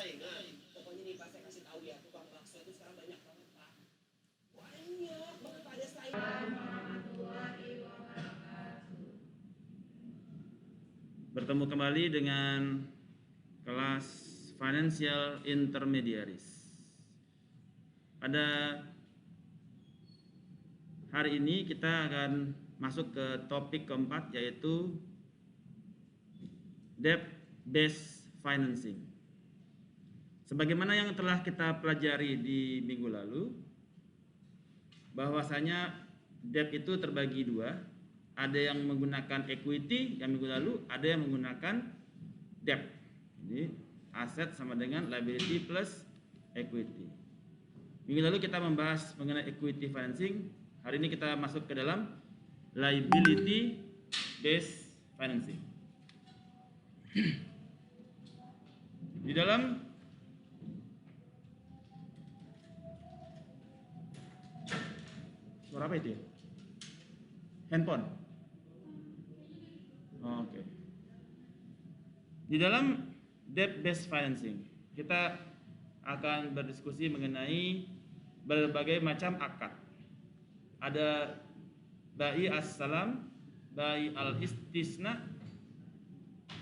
persaingan. Pokoknya nih Pak, saya kasih tahu ya, tukang bakso itu sekarang banyak banget Pak. Banyak banget Pak, ada saingan. Bertemu kembali dengan kelas Financial Intermediaries. Pada hari ini kita akan masuk ke topik keempat, yaitu debt based financing. Sebagaimana yang telah kita pelajari di minggu lalu, bahwasanya debt itu terbagi dua. Ada yang menggunakan equity yang minggu lalu, ada yang menggunakan debt. Jadi aset sama dengan liability plus equity. Minggu lalu kita membahas mengenai equity financing. Hari ini kita masuk ke dalam liability based financing. Di dalam suara apa itu ya? Handphone. Oke. Di dalam debt based financing, kita akan berdiskusi mengenai berbagai macam akad. Ada bai as-salam, bai al-istisna,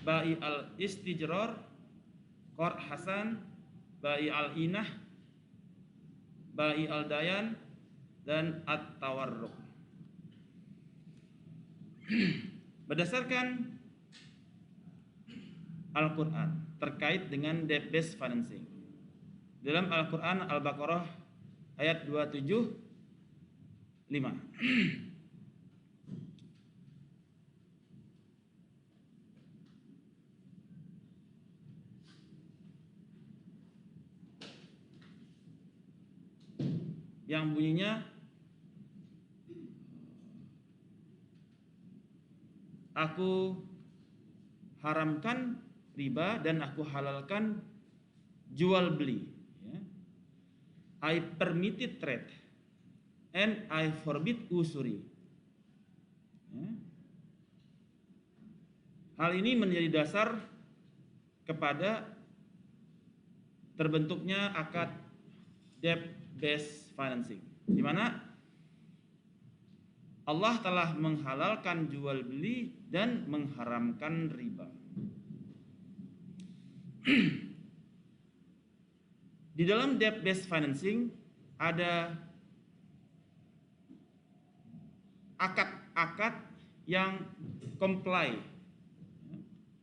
bai al-istijrar, qard hasan, bai al-inah, bai al-dayan, dan at-tawarruk. Berdasarkan Al-Quran terkait dengan debt based financing, dalam Al-Quran Al-Baqarah ayat 275, yang bunyinya, aku haramkan riba dan aku halalkan jual beli. I permitted trade and I forbid usury. Hal ini menjadi dasar kepada terbentuknya akad debt based financing, di mana Allah telah menghalalkan jual beli dan mengharamkan riba. Di dalam debt based financing ada akad-akad yang comply,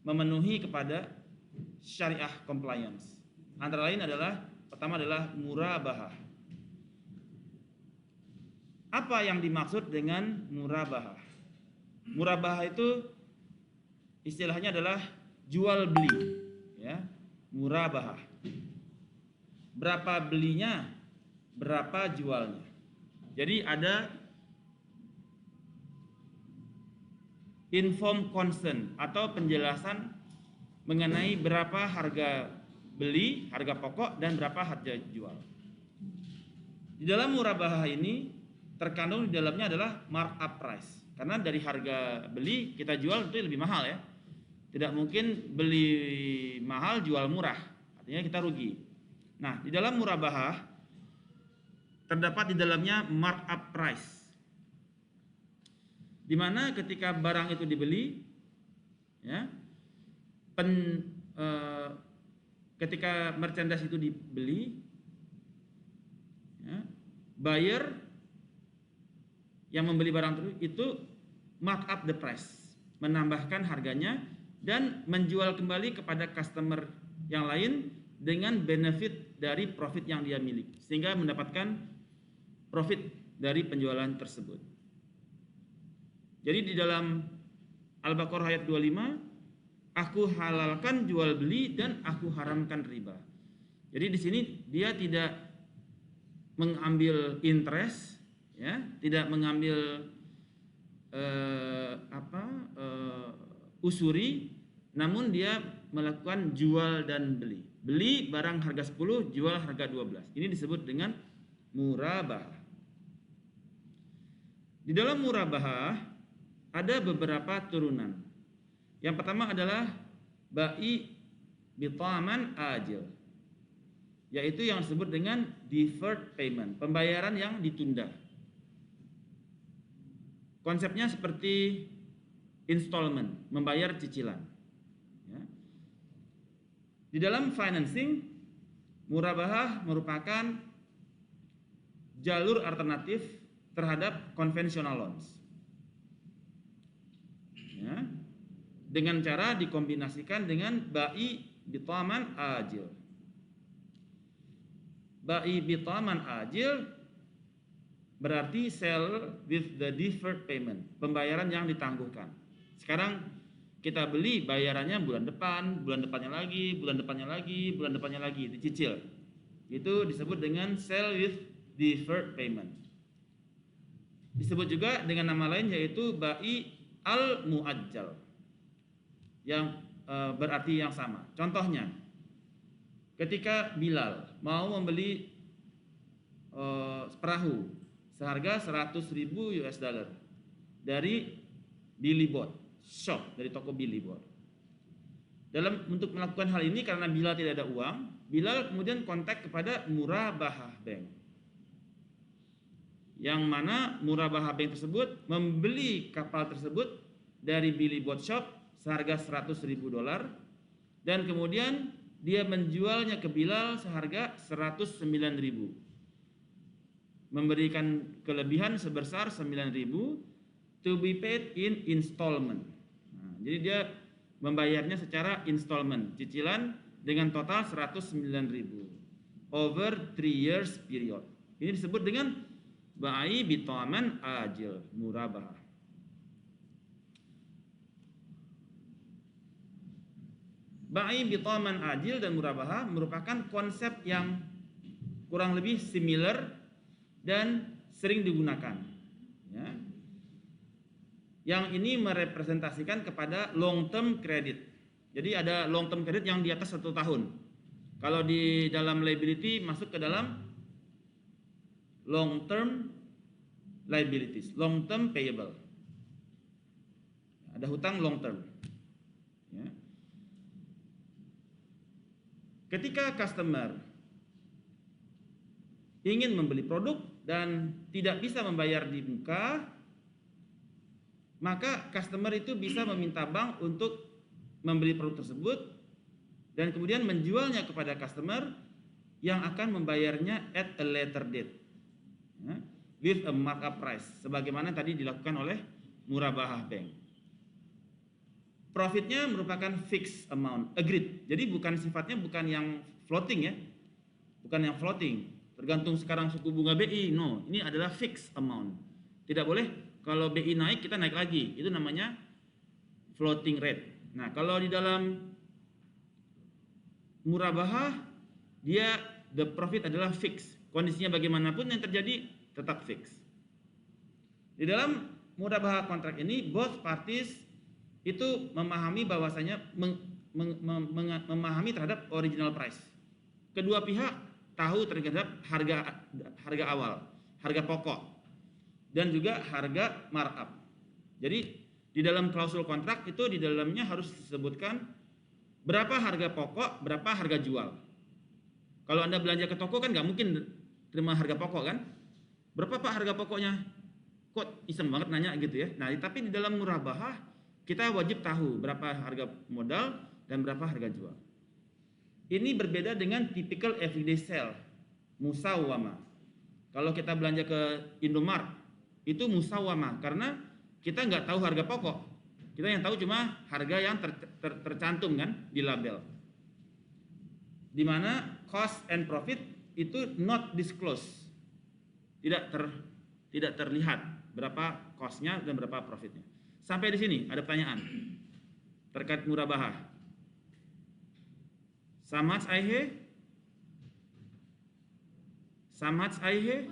memenuhi kepada syariah compliance. Antara lain adalah, pertama adalah murabahah. Apa yang dimaksud dengan murabahah? Murabahah itu istilahnya adalah jual beli, ya. Murabahah. Berapa belinya, berapa jualnya. Jadi ada informed consent atau penjelasan mengenai berapa harga beli, harga pokok, dan berapa harga jual. Di dalam murabahah ini terkandung di dalamnya adalah markup price. Karena dari harga beli kita jual itu lebih mahal, ya. Tidak mungkin beli mahal jual murah, artinya kita rugi. Nah, di dalam murabahah terdapat di dalamnya markup price, di mana ketika barang itu dibeli, ya, ketika merchandise itu dibeli, ya, buyer yang membeli barang itu markup the price, menambahkan harganya dan menjual kembali kepada customer yang lain dengan benefit dari profit yang dia miliki, sehingga mendapatkan profit dari penjualan tersebut. Jadi di dalam Al-Baqarah ayat 25, aku halalkan jual beli dan aku haramkan riba. Jadi di sini dia tidak mengambil interest, ya, tidak mengambil usuri, namun dia melakukan jual dan beli. Beli barang harga 10, jual harga 12. Ini disebut dengan murabahah. Di dalam murabahah ada beberapa turunan. Yang pertama adalah bai bitaman ajil. yaitu yang disebut dengan deferred payment, pembayaran yang ditunda. Konsepnya seperti installment, membayar cicilan. Ya. Di dalam financing, murabahah merupakan jalur alternatif terhadap conventional loans. Ya. Dengan cara dikombinasikan dengan ba'i bitaman ajil. Ba'i bitaman ajil berarti sell with the deferred payment, pembayaran yang ditangguhkan. Sekarang kita beli, bayarannya bulan depan, bulan depannya lagi, bulan depannya lagi, bulan depannya lagi, dicicil. Itu disebut dengan sell with deferred payment. Disebut juga dengan nama lain yaitu ba'i al-mu'ajjal, yang berarti yang sama. Contohnya, ketika Bilal mau membeli perahu seharga 100.000 US dollar dari Billy Boat Shop, dari toko Billy Boat. Untuk melakukan hal ini, karena Bilal tidak ada uang, Bilal kemudian kontak kepada Murabahah Bank, yang mana Murabahah Bank tersebut membeli kapal tersebut dari Billy Boat Shop seharga 100.000 dolar, dan kemudian dia menjualnya ke Bilal seharga 109.000, memberikan kelebihan sebesar 9.000 to be paid in installment. Nah, jadi dia membayarnya secara installment, cicilan dengan total 109.000 over 3 years period. Ini disebut dengan ba'i bitaman ajil, murabahah. Ba'i bitaman ajil dan murabahah merupakan konsep yang kurang lebih similar dan sering digunakan. Ya. Yang ini merepresentasikan kepada long term credit. Jadi ada long term credit yang di atas 1 tahun. Kalau di dalam liability masuk ke dalam long term liabilities, long term payable. Ada hutang long term. Ya. Ketika customer ingin membeli produk dan tidak bisa membayar di muka, maka customer itu bisa meminta bank untuk membeli produk tersebut dan kemudian menjualnya kepada customer yang akan membayarnya at a later date, ya, with a markup price, sebagaimana tadi dilakukan oleh Murabahah Bank. Profitnya merupakan fixed amount, agreed. Jadi sifatnya bukan yang floating, ya, bukan yang floating. Tergantung sekarang suku bunga BI, no, ini adalah fixed amount. Tidak boleh kalau BI naik kita naik lagi, itu namanya floating rate. Nah, kalau di dalam murabahah dia the profit adalah fixed. Kondisinya bagaimanapun yang terjadi tetap fixed. Di dalam murabahah kontrak ini both parties itu memahami bahwasanya memahami terhadap original price. Kedua pihak tahu terhadap harga awal, harga pokok, dan juga harga markup. Jadi di dalam klausul kontrak itu di dalamnya harus disebutkan berapa harga pokok, berapa harga jual. Kalau Anda belanja ke toko kan nggak mungkin terima harga pokok kan? Berapa Pak harga pokoknya? Kok iseng banget nanya gitu ya. Nah, tapi di dalam murabahah kita wajib tahu berapa harga modal dan berapa harga jual. Ini berbeda dengan typical everyday sale, musawwamah. Kalau kita belanja ke Indomaret, itu musawwamah karena kita nggak tahu harga pokok. Kita yang tahu cuma harga yang tercantum kan di label. Di mana cost and profit itu not disclosed. Tidak terlihat berapa cost-nya dan berapa profitnya. Sampai di sini ada pertanyaan terkait murabahah. Samats aihe? Samats aihe?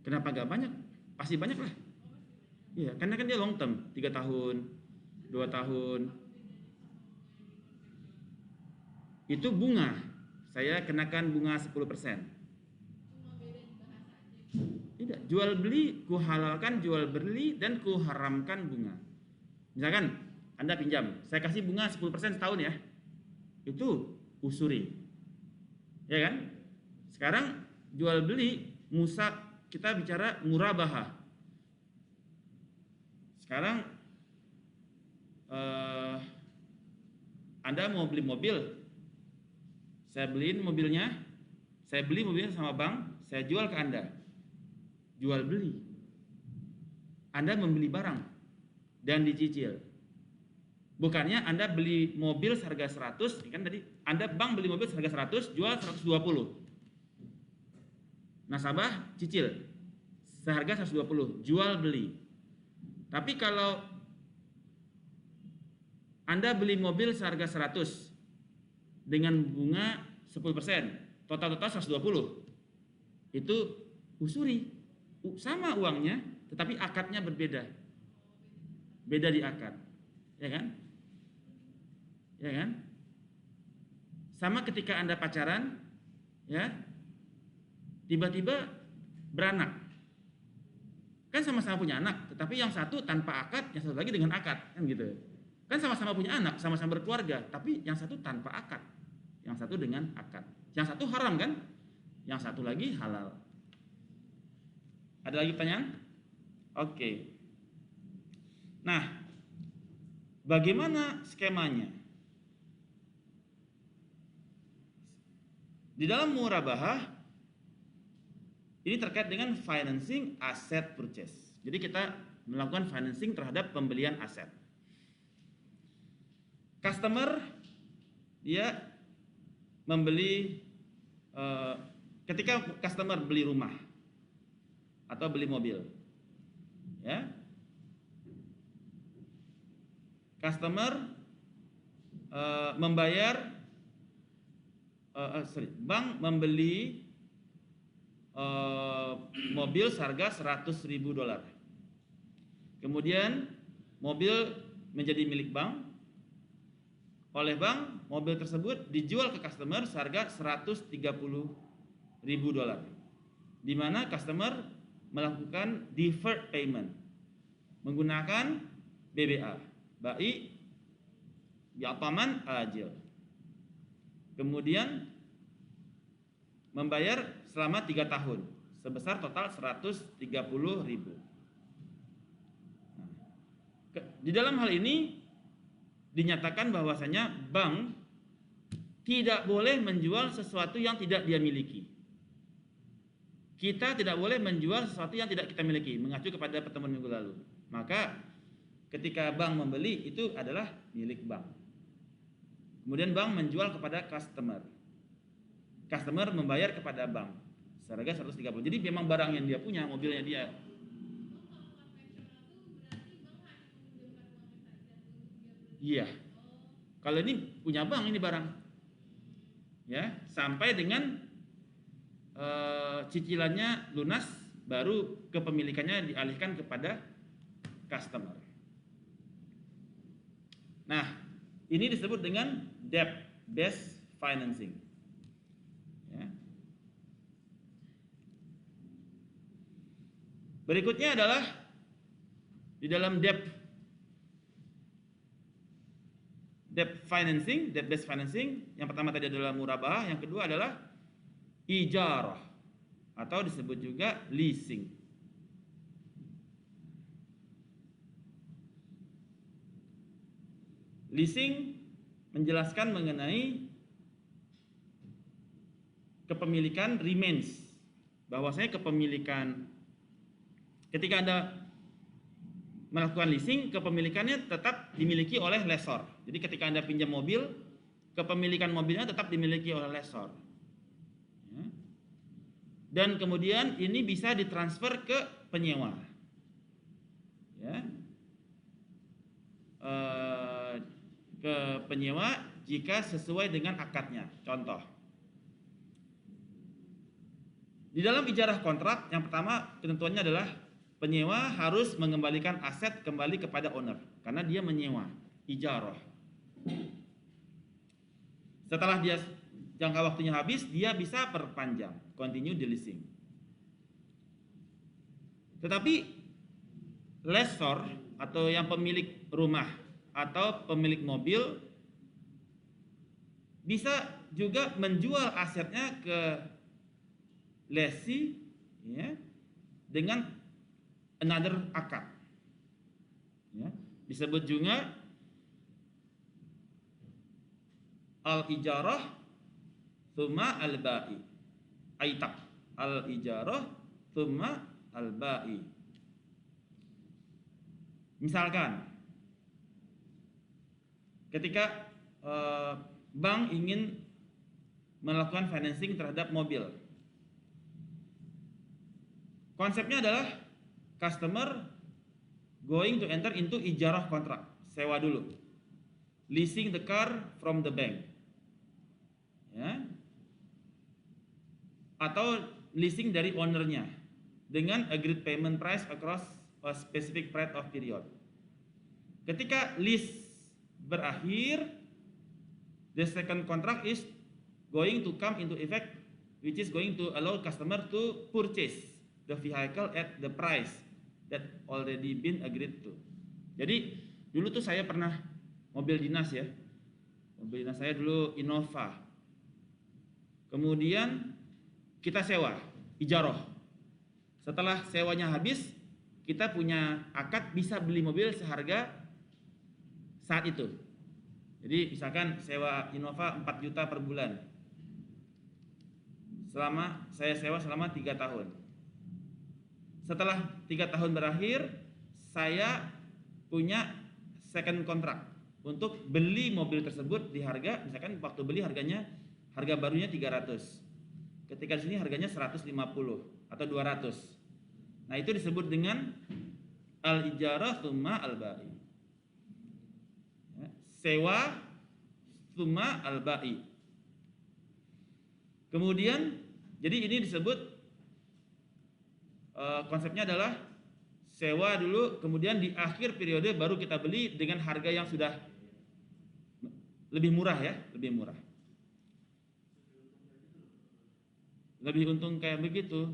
Kenapa gak banyak? Pasti banyak lah. Iya, karena kan dia long term, 3 tahun, 2 tahun. Itu bunga. saya kenakan bunga 10%. Tidak, jual beli kuhalalkan jual beli dan kuharamkan bunga. Misalkan Anda pinjam, saya kasih bunga 10% setahun ya. Itu usuri. Ya kan? Sekarang jual beli kita bicara murabahah. Sekarang Anda mau beli mobil, saya beliin mobilnya, saya beli mobilnya sama bank, saya jual ke Anda. Jual beli. Anda membeli barang dan dicicil. Bukannya Anda beli mobil seharga 100, kan tadi Anda bank beli mobil seharga 100, jual 120. Nasabah cicil seharga 120, jual beli. Tapi kalau Anda beli mobil seharga 100 dengan bunga 10%, total 120. Itu usuri. Sama uangnya, tetapi akadnya berbeda. Beda di akad. Ya kan? Ya kan? Sama ketika Anda pacaran, ya, tiba-tiba beranak. Kan sama-sama punya anak, tetapi yang satu tanpa akad, yang satu lagi dengan akad, kan gitu. Kan sama-sama punya anak, sama-sama berkeluarga, tapi yang satu tanpa akad, yang satu dengan akad. Yang satu haram kan? Yang satu lagi halal. Ada lagi pertanyaan? Oke. Nah, bagaimana skemanya? Di dalam murabahah ini terkait dengan financing asset purchase. Jadi kita melakukan financing terhadap pembelian aset. Customer dia membeli ketika customer beli rumah atau beli mobil, ya, customer bank membeli mobil seharga $100.000. Kemudian mobil menjadi milik bank. Oleh bank, mobil tersebut dijual ke customer seharga $130.000. Di mana customer melakukan deferred payment menggunakan BBA, bai bi'ataman ajil. Kemudian membayar selama 3 tahun sebesar total 130.000. Di dalam hal ini dinyatakan bahwasanya bank tidak boleh menjual sesuatu yang tidak dia miliki. Kita tidak boleh menjual sesuatu yang tidak kita miliki, mengacu kepada pertemuan minggu lalu. Maka ketika bank membeli itu adalah milik bank. Kemudian bank menjual kepada customer. Customer membayar kepada bank seharga 130. Jadi memang barang yang dia punya, mobilnya dia. Iya. Kalau ini punya bank ini barang. Ya, sampai dengan cicilannya lunas, baru kepemilikannya dialihkan kepada customer. Nah, ini disebut dengan debt based financing. Ya. Berikutnya adalah di dalam debt financing, debt based financing. Yang pertama tadi adalah murabahah, yang kedua adalah ijarah atau disebut juga leasing. Leasing menjelaskan mengenai kepemilikan remains, bahwasanya kepemilikan ketika Anda melakukan leasing, kepemilikannya tetap dimiliki oleh lessor. Jadi ketika Anda pinjam mobil, kepemilikan mobilnya tetap dimiliki oleh lessor. Dan kemudian ini bisa ditransfer ke penyewa, ya, ke penyewa jika sesuai dengan akadnya. Contoh, di dalam ijarah kontrak yang pertama ketentuannya adalah penyewa harus mengembalikan aset kembali kepada owner karena dia menyewa, ijarah. Setelah dia jangka waktunya habis, dia bisa perpanjang, continue the leasing. Tetapi lessor atau yang pemilik rumah atau pemilik mobil bisa juga menjual asetnya ke lessee, ya, dengan another akad, ya. Disebut juga al-ijarah tsumma al-ba'i, aitak, al-ijarah tsumma al-ba'i. Misalkan ketika bank ingin melakukan financing terhadap mobil, konsepnya adalah customer going to enter into ijarah kontrak, sewa dulu, leasing the car from the bank, ya, atau leasing dari ownernya dengan agreed payment price across a specific period of period. Ketika lease berakhir, the second contract is going to come into effect, which is going to allow customer to purchase the vehicle at the price that already been agreed to. Jadi dulu tuh saya pernah mobil dinas, ya. Mobil dinas saya dulu Innova. Kemudian kita sewa, ijarah. Setelah sewanya habis, kita punya akad bisa beli mobil seharga saat itu. Jadi misalkan sewa Innova 4 juta per bulan. Saya sewa selama 3 tahun. Setelah 3 tahun berakhir, saya punya second contract untuk beli mobil tersebut di harga, misalkan waktu beli harga barunya 300. Ketika di sini harganya 150 atau 200. Nah, itu disebut dengan al-ijarah tsumma al-ba'i. Sewa tsumma al-ba'i. Kemudian jadi ini disebut konsepnya adalah sewa dulu, kemudian di akhir periode baru kita beli dengan harga yang sudah lebih murah, ya, lebih murah. Lebih untung kayak begitu.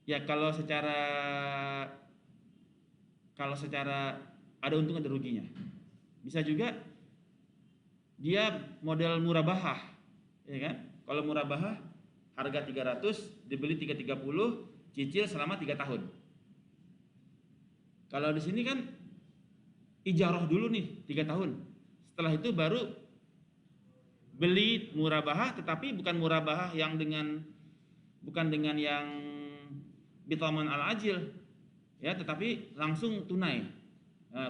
Ya kalau secara ada untung ada ruginya. Bisa juga dia model murabahah, ya kan? Kalau murabahah harga 300 dibeli 330, cicil selama 3 tahun. Kalau di sini kan ijarah dulu nih 3 tahun. Setelah itu baru beli murabahah, tetapi bukan murabahah yang bukan dengan yang bitaman al-ajil, ya, tetapi langsung tunai.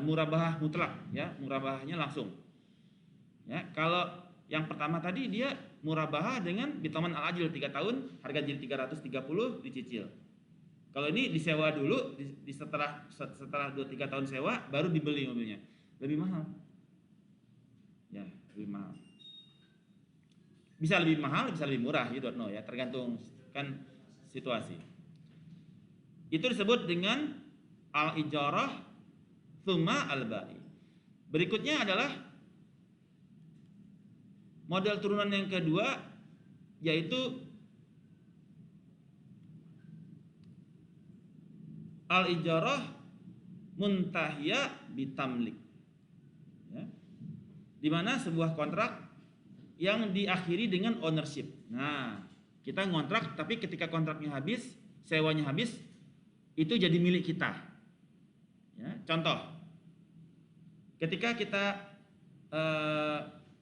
Murabahah mutlak, ya, murabahahnya langsung. Ya, kalau yang pertama tadi dia murabahah dengan bitaman al-ajil 3 tahun, harga jadi 330 dicicil. Kalau ini disewa dulu, setelah 2-3 tahun sewa baru dibeli mobilnya. Lebih mahal. Ya, lebih mahal. Bisa lebih mahal, bisa lebih murah, you don't know, ya, tergantung kan situasi. Itu disebut dengan al-ijarah tsumma al-ba'i. Berikutnya adalah model turunan yang kedua, yaitu al-ijarah muntahiyah bitamlik, ya, di mana sebuah kontrak yang diakhiri dengan ownership. Nah, kita ngontrak, tapi ketika kontraknya habis, sewanya habis, itu jadi milik kita. Ya, contoh, ketika kita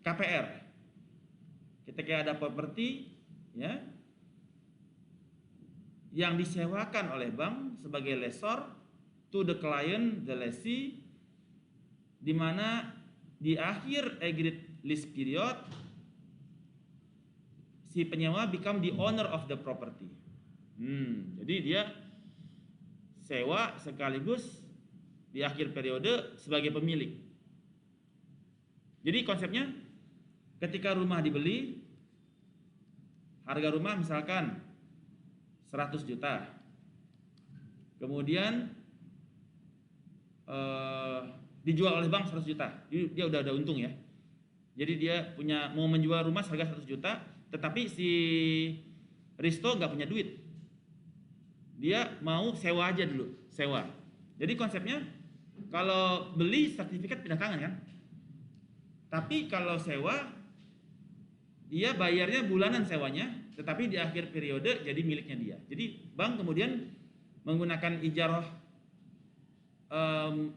KPR, ketika ada properti, ya, yang disewakan oleh bank sebagai lessor to the client, the lessee, di mana di akhir agreed lease period si penyewa become the owner of the property. Jadi dia sewa sekaligus di akhir periode sebagai pemilik. Jadi konsepnya ketika rumah dibeli, harga rumah misalkan 100 juta. Kemudian dijual oleh bank 100 juta. Dia udah ada untung, ya. Jadi dia mau menjual rumah seharga 100 juta, tetapi si Risto nggak punya duit. Dia mau sewa aja dulu, sewa. Jadi konsepnya kalau beli sertifikat pindah tangan kan. Tapi kalau sewa dia bayarnya bulanan sewanya, tetapi di akhir periode jadi miliknya dia. Jadi bank kemudian menggunakan ijarah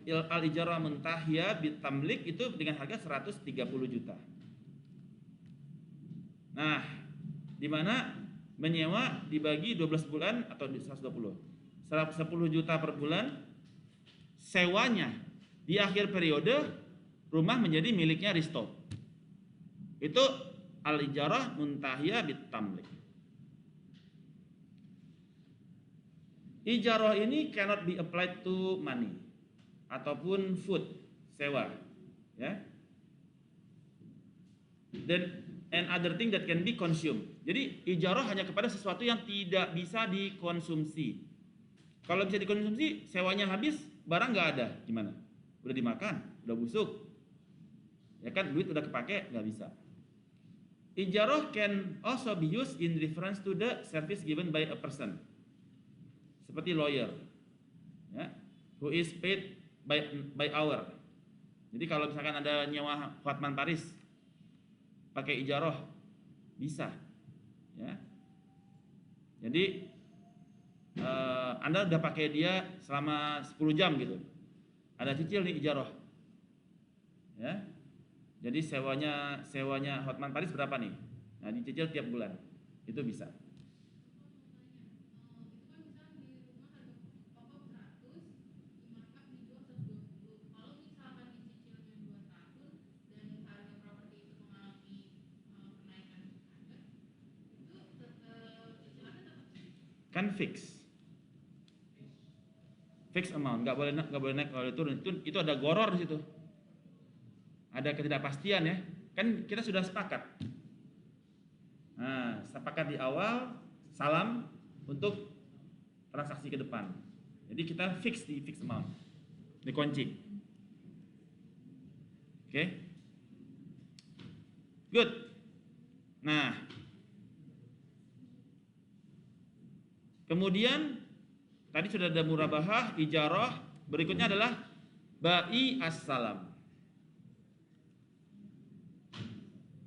al-ijarah muntahiyah bitamlik itu dengan harga 130 juta. Nah, di mana menyewa dibagi 12 bulan atau 120. 110 juta per bulan sewanya di akhir periode rumah menjadi miliknya Risto. Itu al-ijarah muntahiyah bitamlik. Ijarah ini cannot be applied to money ataupun food, sewa, ya. Dan other thing that can be consumed. Jadi ijarah hanya kepada sesuatu yang tidak bisa dikonsumsi. Kalau bisa dikonsumsi, sewanya habis, barang nggak ada, gimana? Udah dimakan, udah busuk, ya kan, duit udah kepake, nggak bisa. Ijarah can also be used in reference to the service given by a person. Seperti lawyer, ya, who is paid by hour. Jadi kalau misalkan ada nyewa Hotman Paris pakai ijarah bisa, ya. Jadi Anda udah pakai dia selama 10 jam gitu, ada cicil nih ijarah, ya. Jadi sewanya Hotman Paris berapa nih? Nah, dicicil tiap bulan, itu bisa. Kan fix amount, nggak boleh naik, kalau turun. Itu ada goror di situ, ada ketidakpastian, ya kan. Kita sudah sepakat, nah sepakat di awal salam untuk transaksi ke depan. Jadi kita fix amount, dikunci. Oke, good. Nah, kemudian tadi sudah ada murabahah, ijarah, berikutnya adalah bai as-salam.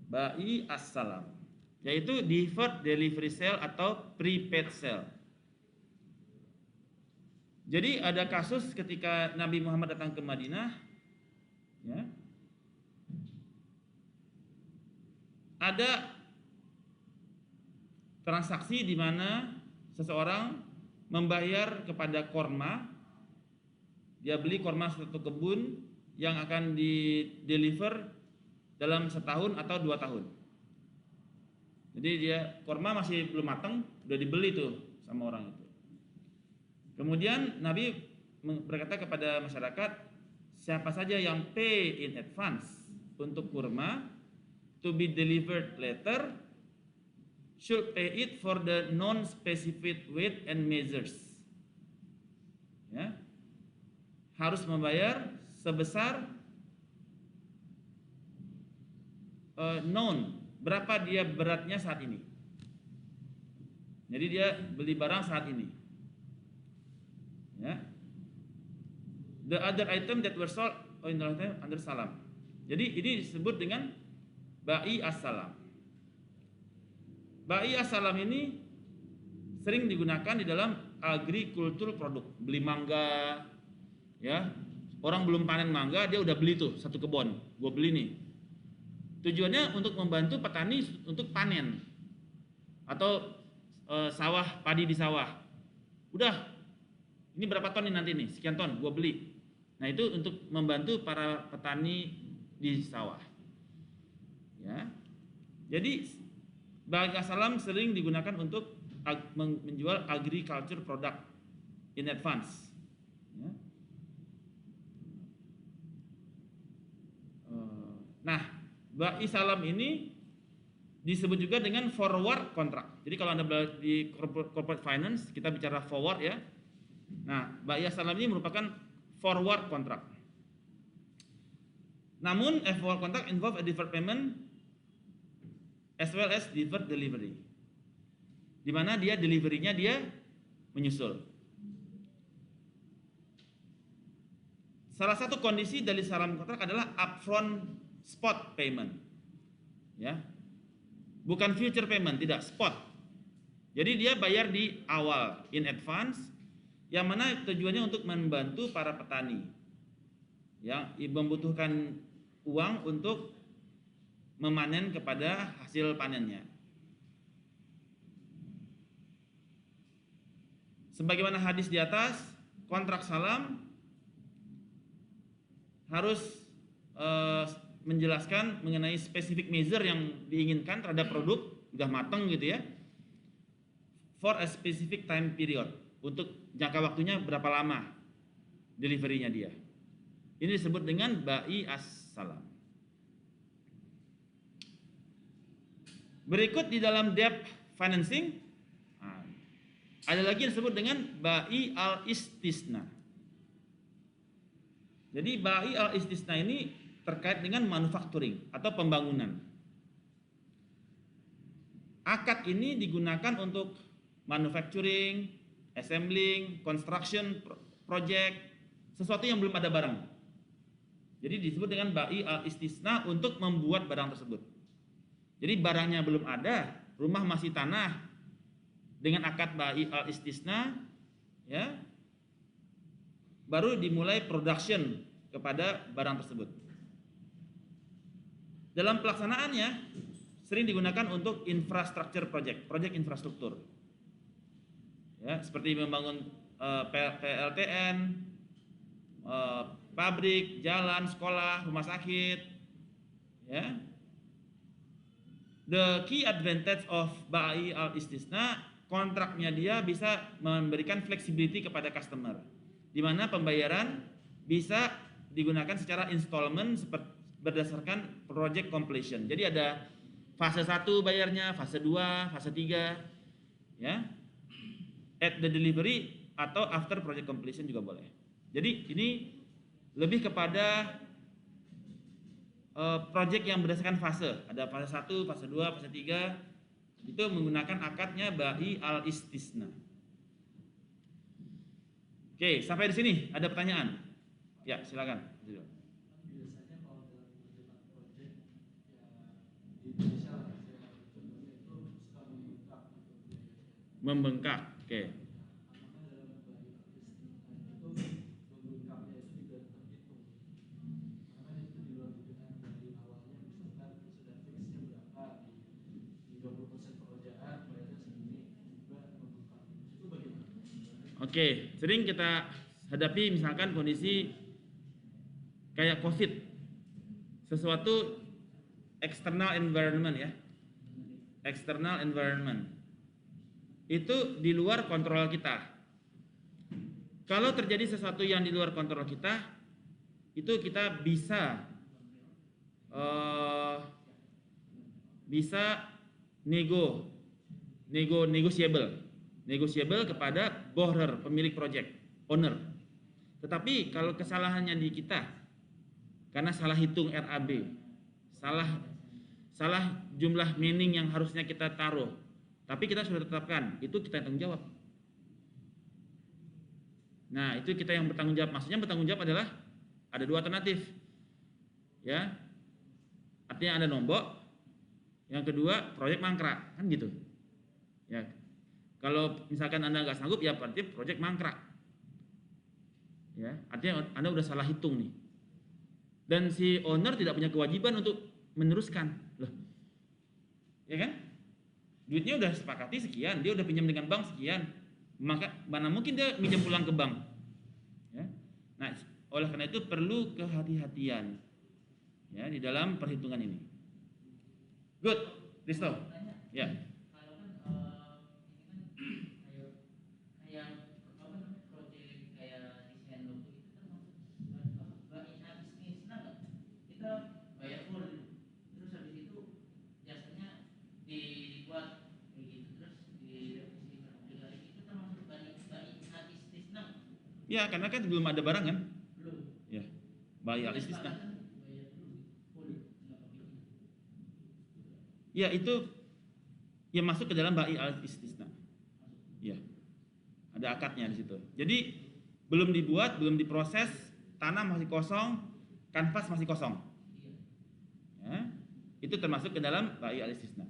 Bai as-salam, yaitu deferred delivery sale atau prepaid sale. Jadi ada kasus ketika Nabi Muhammad datang ke Madinah, ya, ada transaksi di mana seseorang membayar kepada korma, dia beli korma suatu kebun yang akan di-deliver dalam setahun atau 2 tahun. Jadi dia korma masih belum matang, udah dibeli tuh sama orang itu. Kemudian Nabi berkata kepada masyarakat, siapa saja yang pay in advance untuk kurma to be delivered later should pay it for the non-specified weight and measures. Ya, harus membayar sebesar known, berapa dia beratnya saat ini. Jadi dia beli barang saat ini, ya. The other item that were sold under salam. Jadi ini disebut dengan bai as-salam. Bai as-salam ini sering digunakan di dalam agriculture produk. Beli mangga, ya. Orang belum panen mangga, dia udah beli tuh satu kebun. Gue beli nih. Tujuannya untuk membantu petani untuk panen. Atau sawah, padi di sawah. Udah, ini berapa ton nih nanti nih? Sekian ton, gue beli. Nah itu untuk membantu para petani di sawah, ya. Jadi bai as-salam sering digunakan untuk menjual agriculture product in advance, ya. Nah, bai salam ini disebut juga dengan forward contract. Jadi kalau Anda di corporate finance, kita bicara forward, ya. Nah, bai salam ini merupakan forward contract. Namun F1 contract involve a deferred payment as well as deferred delivery. Di mana dia delivery-nya dia menyusul. Salah satu kondisi dari salam kontrak adalah upfront spot payment. Ya. Bukan future payment, tidak, spot. Jadi dia bayar di awal, in advance, yang mana tujuannya untuk membantu para petani yang membutuhkan uang untuk memanen kepada hasil panennya. Sebagaimana hadis di atas, kontrak salam harus menjelaskan mengenai spesifik measure yang diinginkan terhadap produk udah matang gitu ya, for a specific time period, untuk jangka waktunya berapa lama deliverynya dia. Ini disebut dengan bai as-salam. Berikut di dalam debt financing ada lagi yang disebut dengan bai al-istisna. Jadi bai al-istisna ini terkait dengan manufacturing atau pembangunan. Akad ini digunakan untuk manufacturing, assembling, construction project, sesuatu yang belum ada barang. Jadi disebut dengan bai al-istisna untuk membuat barang tersebut. Jadi barangnya belum ada, rumah masih tanah, dengan akad bai al-istisna, ya, baru dimulai production kepada barang tersebut. Dalam pelaksanaannya sering digunakan untuk infrastructure project, proyek infrastruktur. Ya, seperti membangun PLTN, pabrik, jalan, sekolah, rumah sakit. Ya. The key advantage of bai al-istisna, kontraknya dia bisa memberikan flexibility kepada customer, di mana pembayaran bisa digunakan secara installment berdasarkan project completion. Jadi ada fase 1 bayarnya, fase 2, fase 3, ya. At the delivery atau after project completion juga boleh. Jadi ini lebih kepada project yang berdasarkan fase. Ada fase 1, fase 2, fase 3. Itu menggunakan akadnya bai al-istisna. Oke, sampai di sini ada pertanyaan? Ya, silakan. Biasanya kalau dalam mengerjakan proyek ya di Indonesia itu suka membengkak gitu biayanya. Membengkak. Oke. Apakah dalam bai al-istisna itu membengkaknya itu juga terhitung? Karena kan itu di luar dugaan dari awalnya, misalkan sudah fixnya berapa di 20% pekerjaan bayarnya segini, juga membengkak. Itu bagaimana? Oke, sering kita hadapi misalkan kondisi kayak COVID, sesuatu external environment ya, external environment itu di luar kontrol kita. Kalau terjadi sesuatu yang di luar kontrol kita, itu kita bisa negotiable kepada borrower, pemilik project, owner. Tetapi kalau kesalahannya di kita, karena salah hitung RAB, salah jumlah mining yang harusnya kita taruh, tapi kita sudah tetapkan, itu kita yang tanggung jawab. Nah, itu kita yang bertanggung jawab. Maksudnya bertanggung jawab adalah ada dua alternatif, ya. Artinya ada nombok, yang kedua proyek mangkrak, kan gitu. Ya, kalau misalkan Anda nggak sanggup, ya berarti proyek mangkrak. Ya, artinya Anda udah salah hitung nih. Dan si owner tidak punya kewajiban untuk meneruskan. Loh. Ya kan? Duitnya udah sepakati sekian, dia udah pinjam dengan bank sekian. Maka mana mungkin dia minjem pulang ke bank. Ya. Nah, oleh karena itu perlu kehati-hatian ya di dalam perhitungan ini. Good, Risto. Ya. Ya, karena kan belum ada barang kan? Belum. Ya. Bai al-istisna. Ya itu yang masuk ke dalam bai al-istisna. Ya, ada akadnya di situ. Jadi belum dibuat, belum diproses, tanah masih kosong, kanvas masih kosong. Ya, itu termasuk ke dalam bai al-istisna.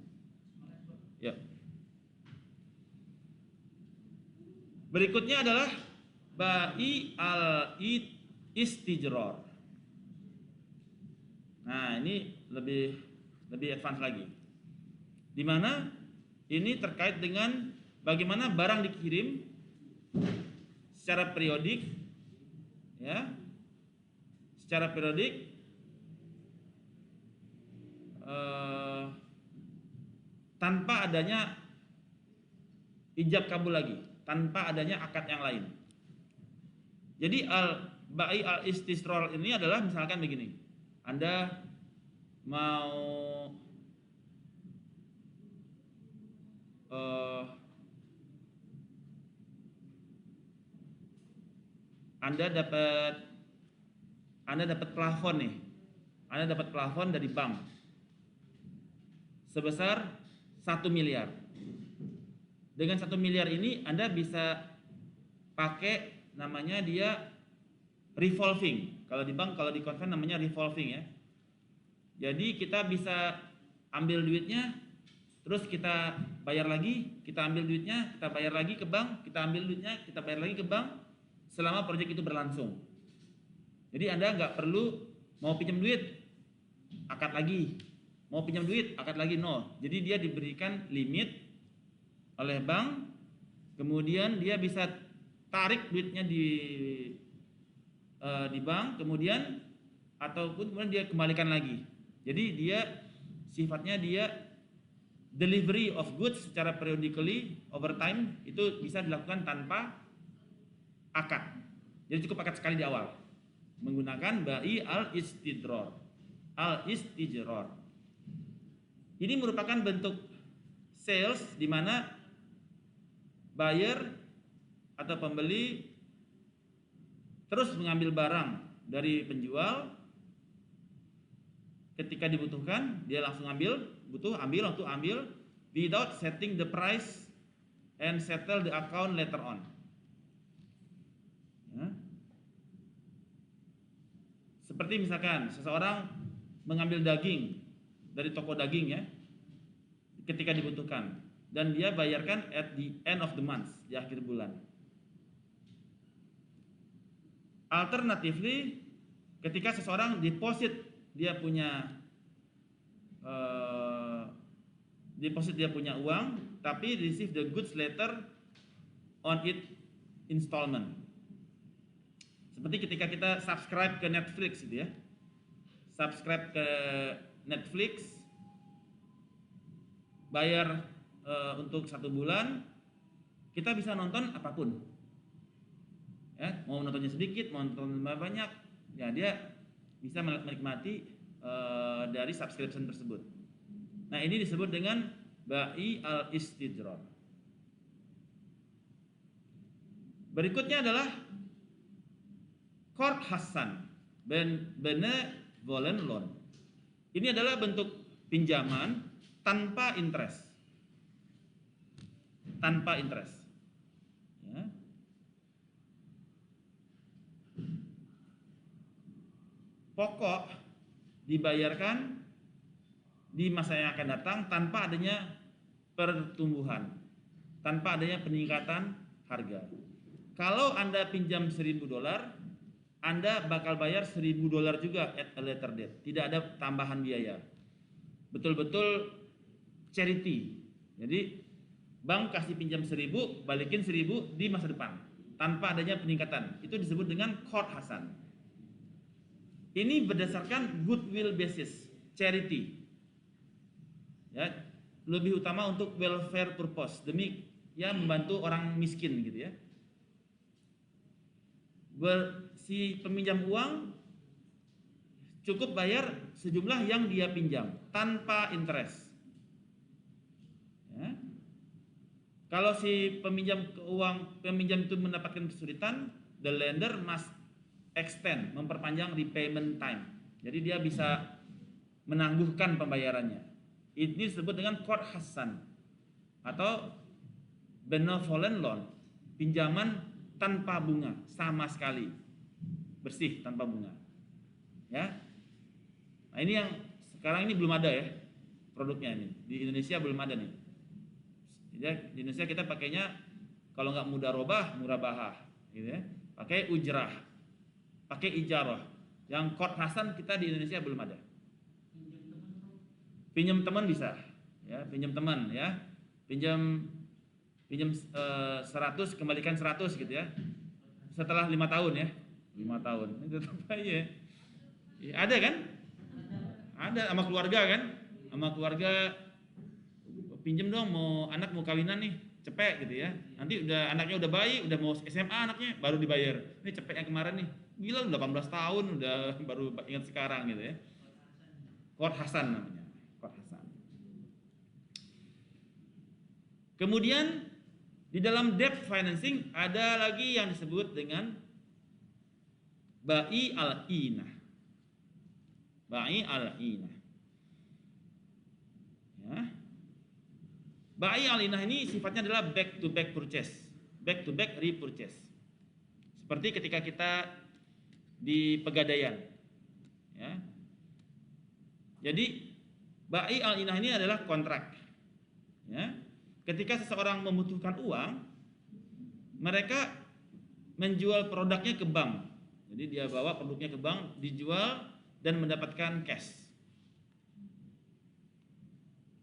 Ya. Berikutnya adalah bai al-istijrar. Nah, ini lebih advance lagi. Di mana ini terkait dengan bagaimana barang dikirim secara periodik, ya, secara periodik, tanpa adanya ijab kabul lagi, tanpa adanya akad yang lain. Jadi bai al-istisrar ini adalah misalkan begini, Anda mau Anda dapat plafon nih. Anda dapat plafon dari bank sebesar 1 miliar. Dengan 1 miliar ini Anda bisa pakai namanya dia revolving. Kalau di bank, kalau di konven namanya revolving ya. Jadi kita bisa ambil duitnya, terus kita bayar lagi, kita ambil duitnya, kita bayar lagi ke bank, kita ambil duitnya, kita bayar lagi ke bank, selama proyek itu berlangsung. Jadi Anda nggak perlu mau pinjam duit, akad lagi, mau pinjam duit, akad lagi, no. Jadi dia diberikan limit oleh bank, kemudian dia bisa tarik duitnya di bank, kemudian ataupun kemudian dia kembalikan lagi. Jadi dia sifatnya dia delivery of goods secara periodically over time itu bisa dilakukan tanpa akad. Jadi cukup akad sekali di awal menggunakan bai al-istijrar. Ini merupakan bentuk sales di mana buyer atau pembeli terus mengambil barang dari penjual, ketika dibutuhkan dia langsung ambil without setting the price and settle the account later on. Ya. Seperti misalkan seseorang mengambil daging dari toko daging ya, ketika dibutuhkan, dan dia bayarkan at the end of the month, di akhir bulan. Alternatively, ketika seseorang deposit dia punya uang, tapi receive the goods later on it installment. Seperti ketika kita subscribe ke Netflix gitu ya. Subscribe ke Netflix, bayar untuk 1 bulan, kita bisa nonton apapun. Ya, mau nontonnya sedikit, mau nonton banyak, ya dia bisa menikmati dari subscription tersebut. Nah, ini disebut dengan bai al-istijrar. Berikutnya adalah qard hasan benevolent loan. Ini adalah bentuk pinjaman tanpa interest. Tanpa interest. Ya. Pokok dibayarkan di masa yang akan datang tanpa adanya pertumbuhan, tanpa adanya peningkatan harga. Kalau Anda pinjam $1.000, Anda bakal bayar $1.000 juga at a later date. Tidak ada tambahan biaya. Betul-betul charity. Jadi bank kasih pinjam 1.000, balikin 1.000 di masa depan tanpa adanya peningkatan. Itu disebut dengan qard hasan. Ini berdasarkan goodwill basis, charity. Ya, lebih utama untuk welfare purpose, demi ya membantu orang miskin gitu ya. Si peminjam uang cukup bayar sejumlah yang dia pinjam tanpa interest. Ya. Kalau si peminjam itu mendapatkan kesulitan, the lender must extend, memperpanjang repayment time. Jadi dia bisa menangguhkan pembayarannya. Ini disebut dengan qard hasan atau benevolent loan, pinjaman tanpa bunga sama sekali, bersih tanpa bunga. Ya. Nah, ini yang sekarang ini belum ada ya produknya ini. Di Indonesia belum ada nih. Jadi di Indonesia kita pakainya kalau nggak mudarobah, murabahah, gitu ya. Pakai ujrah, pakai ijarah. Yang qard hasan kita di Indonesia belum ada. Pinjam teman bisa, ya, pinjam teman, ya, pinjam 100 kembalikan 100 gitu ya. Setelah 5 tahun ya, 5 tahun. Itu tetap aja. Ya, ada kan? Ada sama keluarga kan? Sama keluarga pinjam dong, anak mau kawinan nih, cepet gitu ya. Nanti udah anaknya udah bayi, udah mau SMA anaknya baru dibayar. Ini cepet yang kemarin nih. Gila udah 18 tahun udah baru ingat sekarang gitu ya. Qard hasan namanya. Qard hasan. Kemudian di dalam debt financing ada lagi yang disebut dengan bai al-inah. Bai al-inah. Ya. Bai al-inah ini sifatnya adalah back to back purchase, back to back repurchase. Seperti ketika kita di Pegadaian. Ya. Jadi bai al-inah ini adalah kontrak. Ya. Ketika seseorang membutuhkan uang, mereka menjual produknya ke bank. Jadi dia bawa produknya ke bank, dijual dan mendapatkan cash.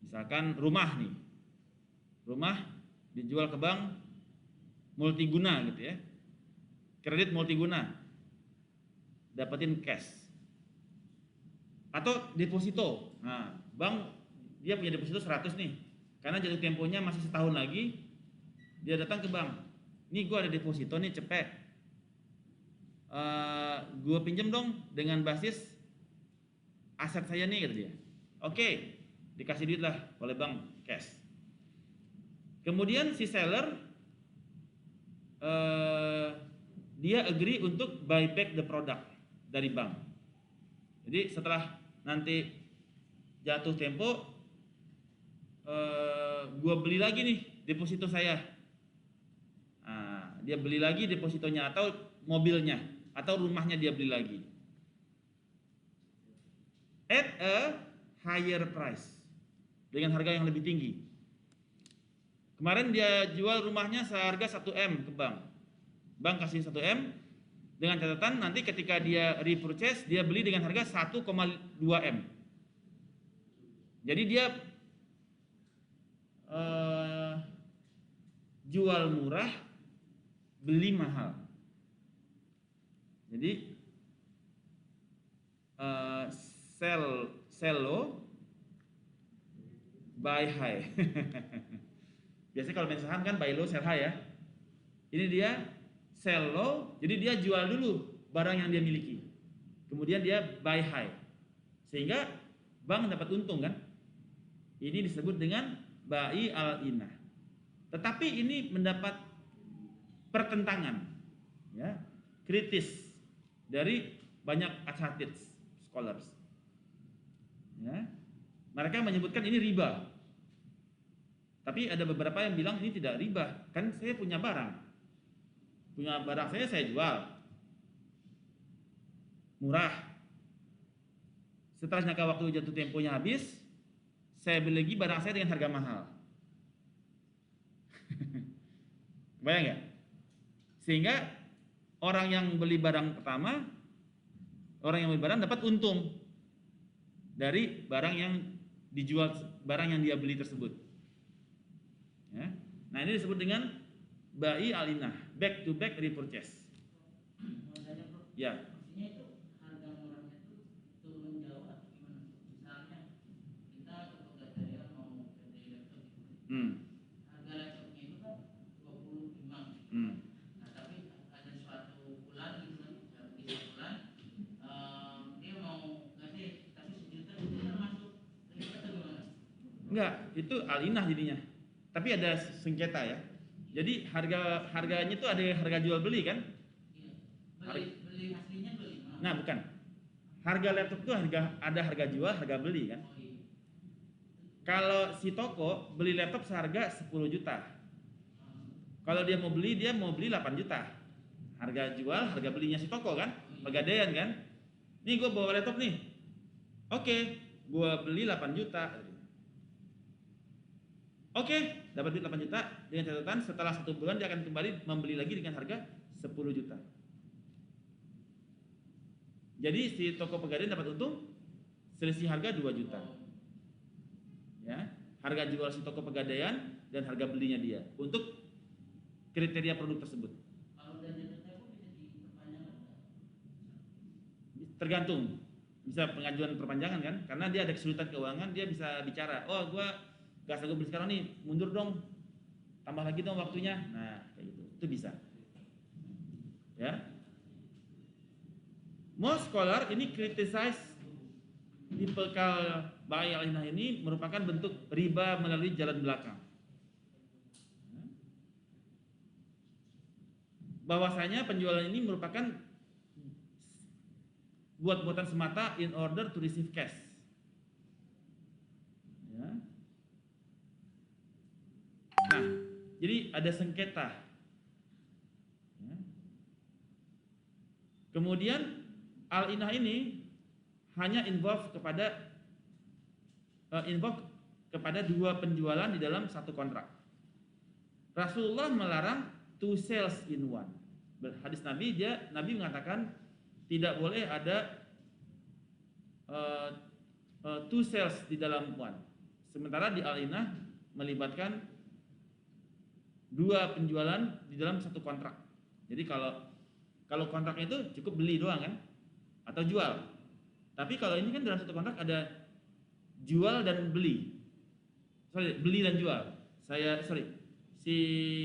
Misalkan rumah nih. Rumah dijual ke bank multiguna gitu ya. Kredit multiguna. Dapetin cash. Atau deposito. Nah, bank dia punya deposito 100 nih. Karena jatuh temponya masih setahun lagi, dia datang ke bank. Nih gue ada deposito nih, cepet. Gue pinjam dong dengan basis aset saya nih, kata dia. Oke, dikasih duit lah oleh bank, cash. Kemudian si seller dia agree untuk buy back the product dari bank. Jadi setelah nanti jatuh tempo, gue beli lagi nih deposito saya. Nah, dia beli lagi depositonya atau mobilnya atau rumahnya dia beli lagi at a higher price, dengan harga yang lebih tinggi. Kemarin dia jual rumahnya seharga 1M ke bank. Bank kasih 1M dengan catatan nanti ketika dia repurchase dia beli dengan harga 1,2M. Jadi dia jual murah, beli mahal. Jadi sell low, buy high. Biasanya kalau main saham kan buy low, sell high ya. Ini dia sell low, jadi dia jual dulu barang yang dia miliki. Kemudian dia buy high. Sehingga bank dapat untung kan. Ini disebut dengan bai al-inah. Tetapi ini mendapat pertentangan ya, kritis dari banyak asatidz, scholars. Ya. Mereka menyebutkan ini riba. Tapi ada beberapa yang bilang ini tidak riba. Kan saya punya barang. Punya barang saya jual. Murah. Setelah jangka waktu jatuh temponya habis, saya beli lagi barang saya dengan harga mahal. Bayang nggak? Sehingga orang yang beli barang pertama, orang yang beli barang dapat untung dari barang yang dijual, barang yang dia beli tersebut. Ya. Nah ini disebut dengan bai al-inah, back to back repurchase. Ya. Maksudnya itu harga murahnya itu turun jauh atau gimana? Misalnya kita ke Pegadaian mau beli laptop gitu. Harga laptopnya itu kan 25. Nah tapi ada suatu bulan gitu kan, di bulan dia mau ngasih tapi 1 juta itu kan masuk riba atau gimana? Enggak, itu al-inah jadinya. Tapi ada sengketa ya. Jadi harganya itu ada harga jual beli kan? Iya. Beli aslinya beli. Nah bukan. Harga laptop itu ada harga jual, harga beli kan? Oh iya. Kalau si toko beli laptop seharga 10 juta. Kalau dia mau beli 8 juta. Harga jual, harga belinya si toko kan? Pegadaian kan? Nih gue bawa laptop nih. Oke, gue beli 8 juta. Oke, dapat duit 8 juta dengan catatan setelah 1 bulan dia akan kembali membeli lagi dengan harga 10 juta. Jadi si toko pegadaian dapat untung selisih harga 2 juta. Ya, harga jual si toko pegadaian dan harga belinya dia untuk kriteria produk tersebut. Kalau udah jatuh tempo bisa diperpanjang nggak? Tergantung, bisa pengajuan perpanjangan kan, karena dia ada kesulitan keuangan, dia bisa bicara, oh gue gak sanggup beli sekarang nih, mundur dong, tambah lagi dong waktunya. Nah kayak gitu, itu bisa. Ya, most scholar ini criticize tipikal bai al-inah ini merupakan bentuk riba melalui jalan belakang. Bahwasanya penjualan ini merupakan buat-buatan semata in order to receive cash. Ya. Nah, jadi ada sengketa. Ya. Kemudian al-inah ini hanya involve kepada dua penjualan di dalam satu kontrak. Rasulullah melarang two sales in one. Hadis Nabi mengatakan tidak boleh ada two sales di dalam one. Sementara di al-inah melibatkan dua penjualan di dalam satu kontrak. Jadi kalau kontraknya itu cukup beli doang kan atau jual. Tapi kalau ini kan dalam satu kontrak ada jual dan beli. Beli dan jual.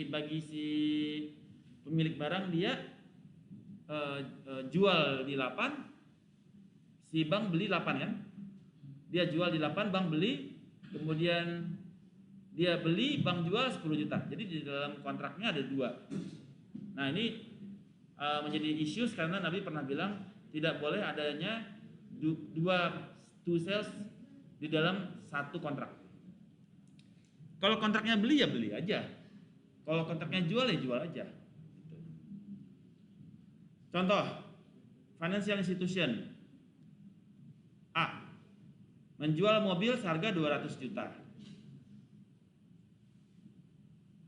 Bagi si pemilik barang dia jual di 8, si bank beli 8 kan? Dia jual di 8, bank beli, kemudian dia beli, bank jual 10 juta. Jadi di dalam kontraknya ada 2. Nah, ini menjadi isu karena Nabi pernah bilang tidak boleh adanya two sales di dalam satu kontrak. Kalau kontraknya beli ya beli aja. Kalau kontraknya jual ya jual aja. Contoh, financial institution A menjual mobil seharga 200 juta.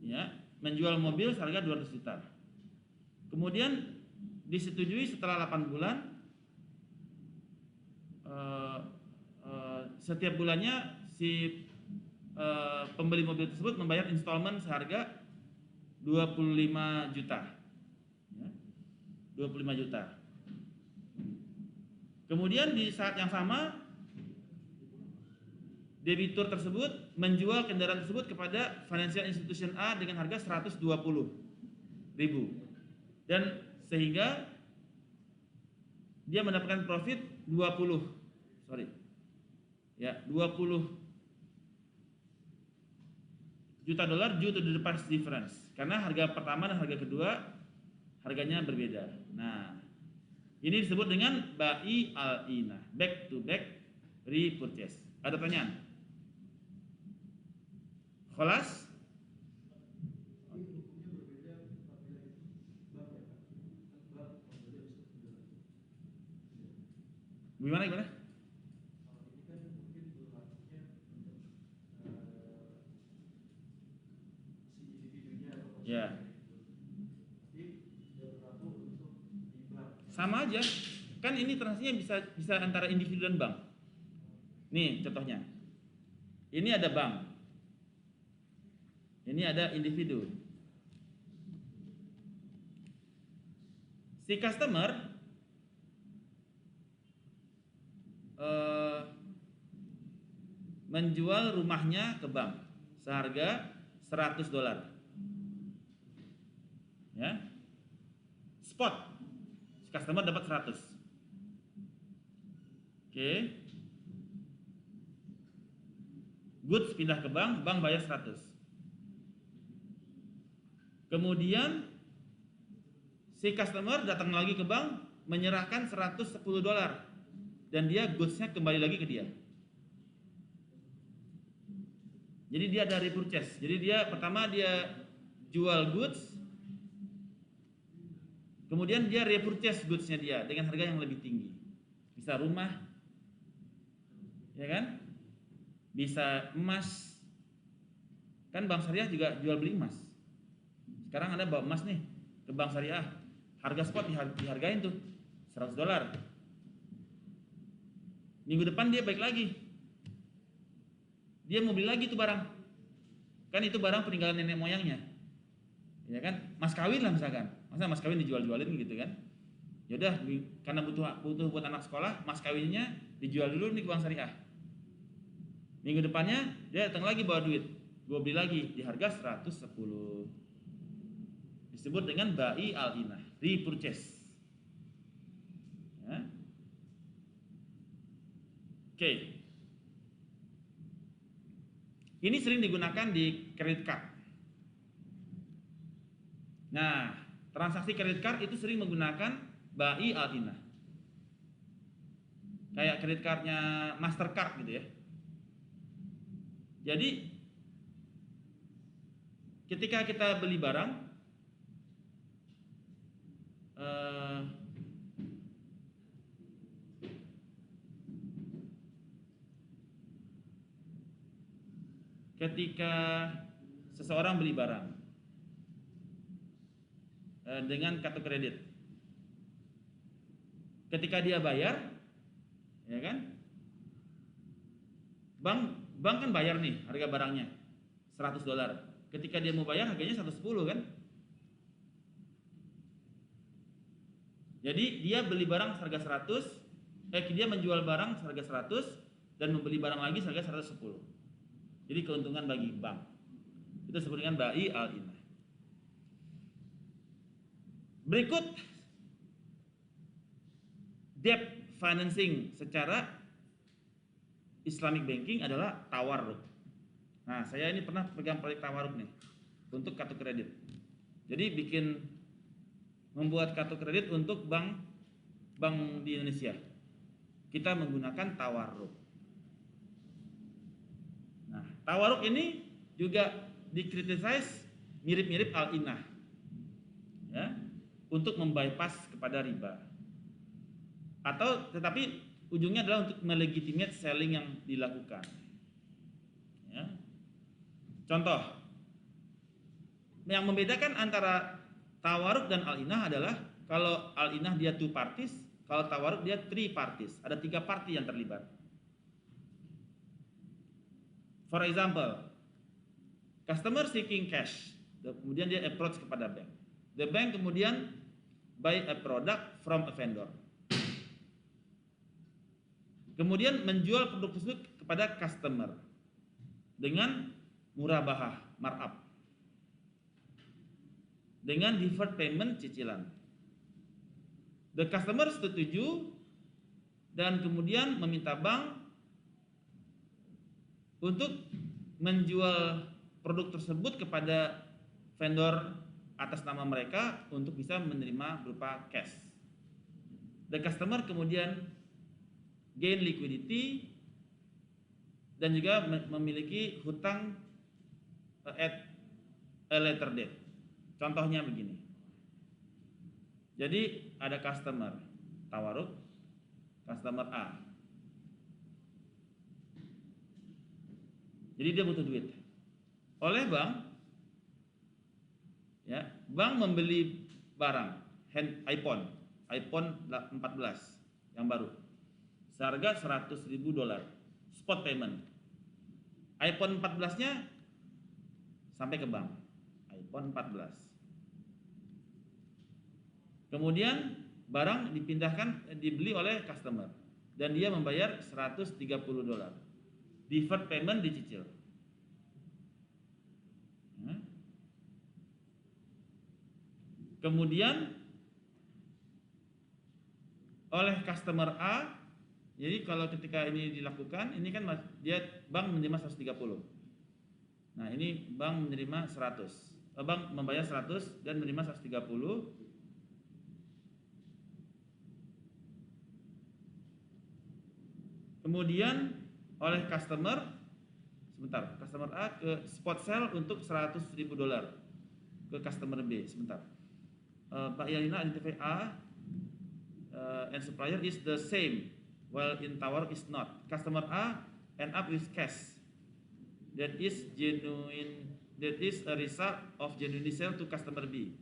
Ya, menjual mobil seharga 200 juta. Kemudian disetujui setelah 8 bulan setiap bulannya si pembeli mobil tersebut membayar installment seharga 25 juta. Ya, 25 juta. Kemudian di saat yang sama debitur tersebut menjual kendaraan tersebut kepada financial institution A dengan harga 120.000. Dan sehingga dia mendapatkan profit 20 juta dolar due to the price difference. Karena harga pertama dan harga kedua harganya berbeda. Nah, ini disebut dengan bai al-inah, back to back repurchase. Ada pertanyaan? Kholas? Gimana? Ya. Sama aja. Kan ini transaksinya bisa antara individu dan bank. Nih contohnya. Ini ada bank. Ini ada individu. Si customer menjual rumahnya ke bank seharga $100. Ya. Spot. Si customer dapat 100. Oke. Goods pindah ke bank, bank bayar 100. Kemudian si customer datang lagi ke bank menyerahkan $110 dan dia goodsnya kembali lagi ke dia. Jadi dia ada repurchase. Jadi dia pertama dia jual goods, kemudian dia repurchase goodsnya dia dengan harga yang lebih tinggi. Bisa rumah, ya kan? Bisa emas. Kan Bank Syariah juga jual beli emas. Sekarang Anda bawa emas nih ke Bank Syariah, harga spot dihargain tuh $100. Minggu depan dia balik lagi, dia mau beli lagi tuh barang. Kan itu barang peninggalan nenek moyangnya, ya kan? Mas kawin lah misalkan, masa mas kawin dijual-jualin gitu kan? Yaudah, karena butuh buat anak sekolah, mas kawinnya dijual dulu nih ke Bank Syariah. Minggu depannya dia datang lagi bawa duit, gue beli lagi di harga 110. Disebut dengan bai al-inah, repurchase. Ya. Oke. Ini sering digunakan di credit card. Nah, transaksi credit card itu sering menggunakan bai al-inah. Kayak credit cardnya Mastercard gitu ya. Jadi ketika kita beli barang, ketika seseorang beli barang dengan kartu kredit, ketika dia bayar, ya kan, bank kan bayar nih harga barangnya $100. Ketika dia mau bayar harganya 110 kan. Jadi dia beli barang harga 100, dia menjual barang harga 100 dan membeli barang lagi harga 110. Jadi keuntungan bagi bank. Itu disebut dengan bai al-inah. Berikut debt financing secara Islamic banking adalah tawarruk. Nah, saya ini pernah pegang proyek tawarruk nih untuk kartu kredit. Jadi membuat kartu kredit untuk bank di Indonesia. Kita menggunakan tawarruk. Nah, tawarruk ini juga dikritisais mirip-mirip al-inah, ya, untuk membypass kepada riba. Tetapi ujungnya adalah untuk melegitimate selling yang dilakukan. Ya. Contoh, yang membedakan antara tawarruk dan al-inah adalah kalau al-inah dia 2 parties, kalau tawarruk dia 3 parties, ada 3 party yang terlibat. For example, customer seeking cash, kemudian dia approach kepada bank. The bank kemudian buy a product from a vendor. Kemudian menjual produk tersebut kepada customer dengan murabahah, markup, dengan deferred payment, cicilan. The customer setuju dan kemudian meminta bank untuk menjual produk tersebut kepada vendor atas nama mereka untuk bisa menerima berupa cash. The customer kemudian gain liquidity dan juga memiliki hutang at a later date. Contohnya begini. Jadi ada customer tawarruk, customer A. Jadi dia butuh duit. Oleh bank, ya, bank membeli barang iPhone 14 yang baru. Seharga $100.000, spot payment. iPhone 14-nya sampai ke bank. iPhone 14. Kemudian barang dibeli oleh customer dan dia membayar $130. Deferred payment dicicil. Kemudian oleh customer A, jadi kalau ketika ini dilakukan, ini kan dia bank menerima 130. Nah, ini bank menerima 100. Bank membayar 100 dan menerima 130. Kemudian oleh customer sebentar. Customer A ke spot sell untuk $100.000 ke customer B. Sebentar. Pak Yalina identify A and supplier is the same, while in tower is not. Customer A end up with cash. That is genuine. That is a result of genuine sale to customer B.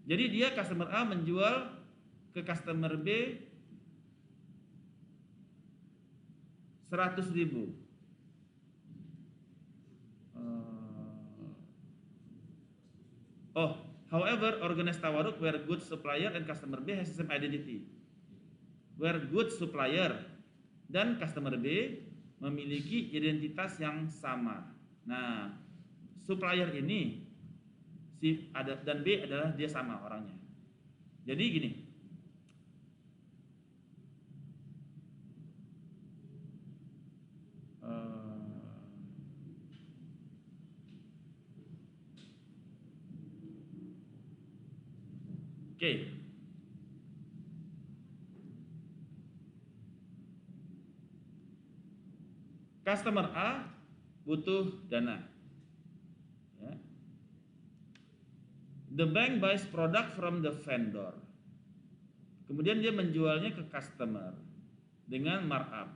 Jadi dia customer A menjual ke customer B 100.000. However, organized tawaruk where good supplier and customer B has the same identity. Where good supplier dan customer B memiliki identitas yang sama. Nah, supplier ini si ada dan B adalah dia sama orangnya. Jadi gini. Oke. Customer A butuh dana. Ya. The bank buys product from the vendor. Kemudian dia menjualnya ke customer dengan markup.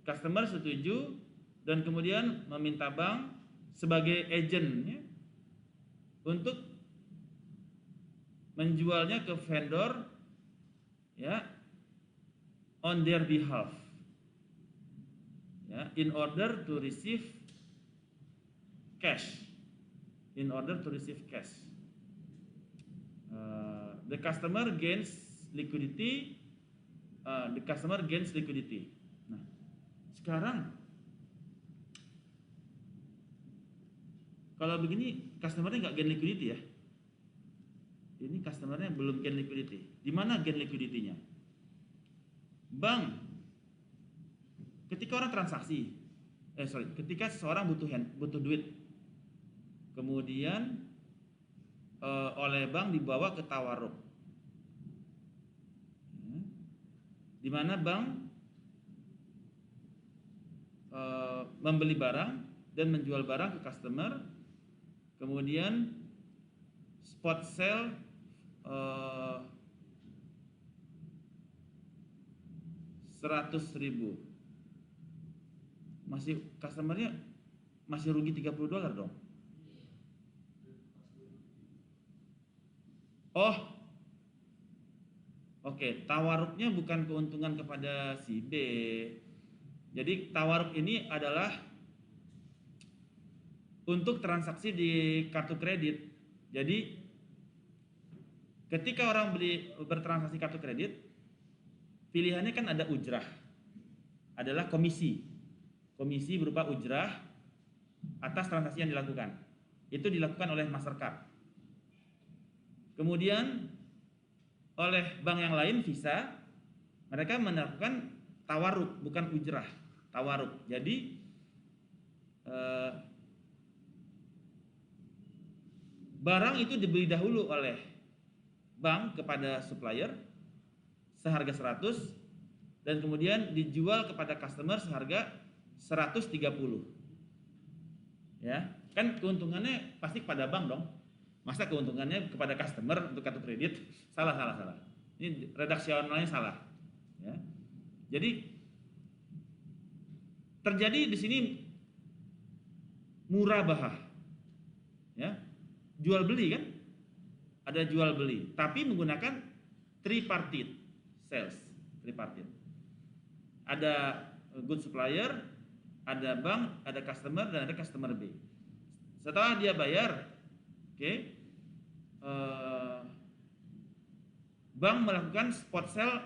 Customer setuju dan kemudian meminta bank sebagai agent ya, untuk menjualnya ke vendor ya on their behalf. Ya, in order to receive cash. In order to receive cash. The customer gains liquidity. The customer gains liquidity. Nah, sekarang kalau begini customernya nggak gain liquidity ya. Ini customernya belum gain liquidity. Di mana gain liquidity-nya? Bank ketika orang transaksi, ketika seseorang butuh duit, kemudian oleh bank dibawa ke tawaruk, di mana bank membeli barang dan menjual barang ke customer, kemudian spot sell 100.000. Masih customernya masih rugi $30 dong. Oke, tawaruknya bukan keuntungan kepada si B. Jadi tawaruk ini adalah untuk transaksi di kartu kredit. Jadi ketika orang bertransaksi kartu kredit, pilihannya kan ada ujrah, adalah komisi berupa ujrah atas transaksi yang dilakukan. Itu dilakukan oleh Mastercard. Kemudian oleh bank yang lain, Visa, mereka melakukan tawaruk, bukan ujrah, tawaruk. Jadi barang itu dibeli dahulu oleh bank kepada supplier seharga 100 dan kemudian dijual kepada customer seharga 130. Ya, kan keuntungannya pasti kepada bank dong. Masa keuntungannya kepada customer untuk kartu kredit? Salah. Ini redaksionalnya salah. Ya. Jadi terjadi di sini murabahah. Ya. Jual beli kan? Ada jual beli, tapi menggunakan tripartite sales, tripartite. Ada good supplier, ada bank, ada customer, dan ada customer B. Setelah dia bayar, bank melakukan spot sell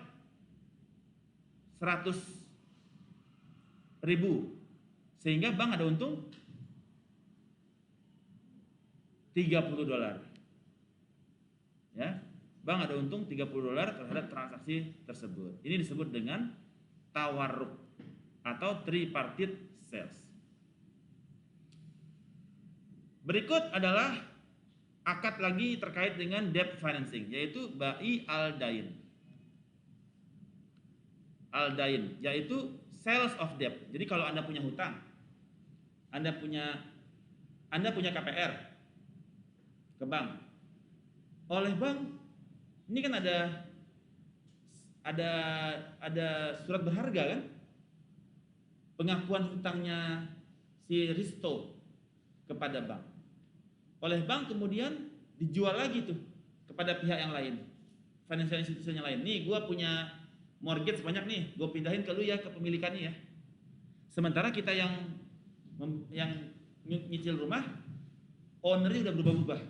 100.000, sehingga bank ada untung $30. Ya, bank ada untung $30 terhadap transaksi tersebut. Ini disebut dengan tawaruk atau tripartite sales. Berikut adalah akad lagi terkait dengan debt financing, yaitu bai al-dain. Al-dain yaitu sales of debt. Jadi kalau Anda punya hutang, Anda punya KPR ke bank. Oleh bank ini kan ada surat berharga kan? Pengakuan hutangnya si Risto kepada bank. Oleh bank kemudian dijual lagi tuh kepada pihak yang lain, financial institution yang lain. Nih, gue punya mortgage banyak nih, gue pindahin ke lu ya kepemilikannya ya. Sementara kita yang nyicil rumah, ownernya udah berubah-ubah.